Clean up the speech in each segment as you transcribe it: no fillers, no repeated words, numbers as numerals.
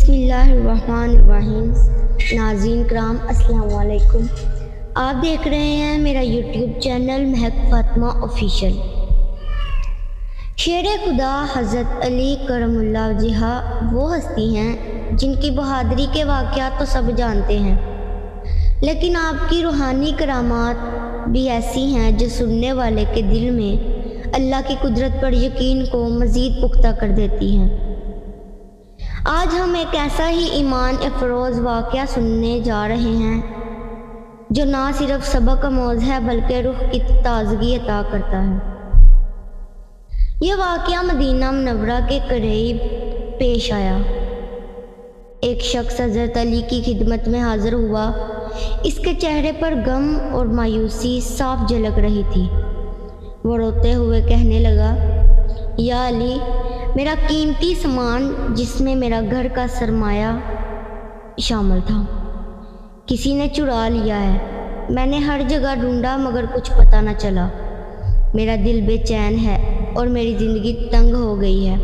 بسم اللہ الرحمن الرحیم۔ ناظرین کرام السلام علیکم، آپ دیکھ رہے ہیں میرا یوٹیوب چینل مہک فاطمہ آفیشیل۔ شیر خدا حضرت علی کرم اللہ وجہہ وہ ہستی ہیں جن کی بہادری کے واقعات تو سب جانتے ہیں، لیکن آپ کی روحانی کرامات بھی ایسی ہیں جو سننے والے کے دل میں اللہ کی قدرت پر یقین کو مزید پختہ کر دیتی ہیں۔ آج ہم ایک ایسا ہی ایمان افروز واقعہ سننے جا رہے ہیں جو نہ صرف سبق آموز ہے بلکہ روح کی تازگی عطا کرتا ہے۔ یہ واقعہ مدینہ منورہ کے قریب پیش آیا۔ ایک شخص حضرت علی کی خدمت میں حاضر ہوا۔ اس کے چہرے پر غم اور مایوسی صاف جھلک رہی تھی۔ وہ روتے ہوئے کہنے لگا، یا علی، میرا قیمتی سامان جس میں میرا گھر کا سرمایہ شامل تھا کسی نے چرا لیا ہے۔ میں نے ہر جگہ ڈھونڈا مگر کچھ پتہ نہ چلا۔ میرا دل بے چین ہے اور میری زندگی تنگ ہو گئی ہے۔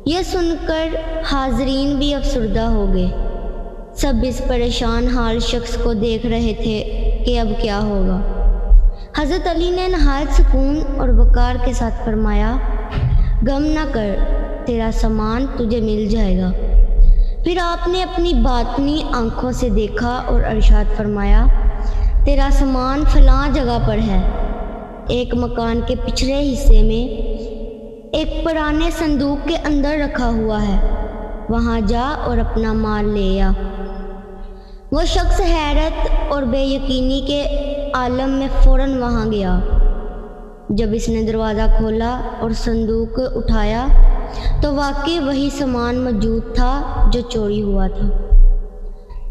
یہ سن کر حاضرین بھی افسردہ ہو گئے۔ سب اس پریشان حال شخص کو دیکھ رہے تھے کہ اب کیا ہوگا۔ حضرت علی نے نہایت سکون اور وقار کے ساتھ فرمایا، غم نہ کر، تیرا سامان تجھے مل جائے گا۔ پھر آپ نے اپنی باطنی آنکھوں سے دیکھا اور ارشاد فرمایا، تیرا سامان فلاں جگہ پر ہے، ایک مکان کے پچھلے حصے میں ایک پرانے صندوق کے اندر رکھا ہوا ہے، وہاں جا اور اپنا مال لے آ۔ وہ شخص حیرت اور بے یقینی کے عالم میں فوراً وہاں گیا۔ جب اس نے دروازہ کھولا اور صندوق اٹھایا تو واقعی وہی سامان موجود تھا جو چوری ہوا تھا۔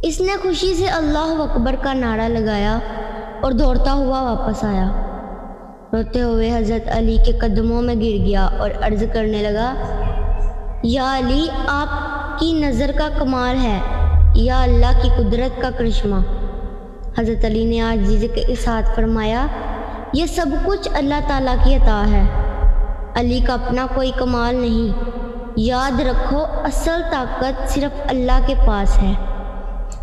اس نے خوشی سے اللہ اکبر کا نعرہ لگایا اور دوڑتا ہوا واپس آیا۔ روتے ہوئے حضرت علی کے قدموں میں گر گیا اور عرض کرنے لگا، یا علی، آپ کی نظر کا کمال ہے، یا اللہ کی قدرت کا کرشمہ۔ حضرت علی نے عاجزی کے ساتھ فرمایا، یہ سب کچھ اللہ تعالیٰ کی عطا ہے، علی کا اپنا کوئی کمال نہیں۔ یاد رکھو، اصل طاقت صرف اللہ کے پاس ہے،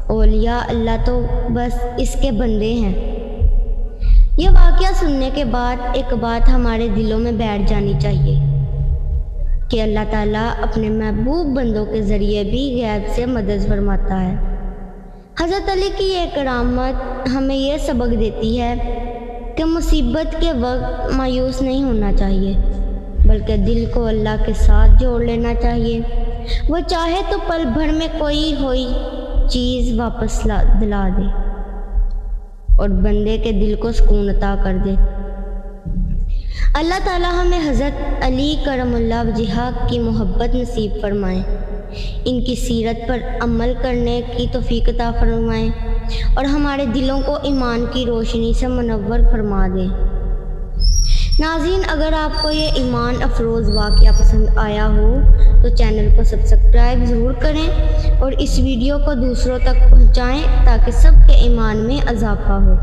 اولیاء اللہ تو بس اس کے بندے ہیں۔ یہ واقعہ سننے کے بعد ایک بات ہمارے دلوں میں بیٹھ جانی چاہیے کہ اللہ تعالیٰ اپنے محبوب بندوں کے ذریعے بھی غیب سے مدد فرماتا ہے۔ حضرت علی کی یہ کرامت ہمیں یہ سبق دیتی ہے کہ مصیبت کے وقت مایوس نہیں ہونا چاہیے، بلکہ دل کو اللہ کے ساتھ جوڑ لینا چاہیے۔ وہ چاہے تو پل بھر میں کوئی ہوئی چیز واپس دلا دے اور بندے کے دل کو سکون عطا کر دے۔ اللہ تعالیٰ ہمیں حضرت علی کرم اللہ وجہہ کی محبت نصیب فرمائیں، ان کی سیرت پر عمل کرنے کی توفیق عطا فرمائیں اور ہمارے دلوں کو ایمان کی روشنی سے منور فرما دیں۔ ناظرین، اگر آپ کو یہ ایمان افروز واقعہ پسند آیا ہو تو چینل کو سبسکرائب ضرور کریں اور اس ویڈیو کو دوسروں تک پہنچائیں تاکہ سب کے ایمان میں اضافہ ہو۔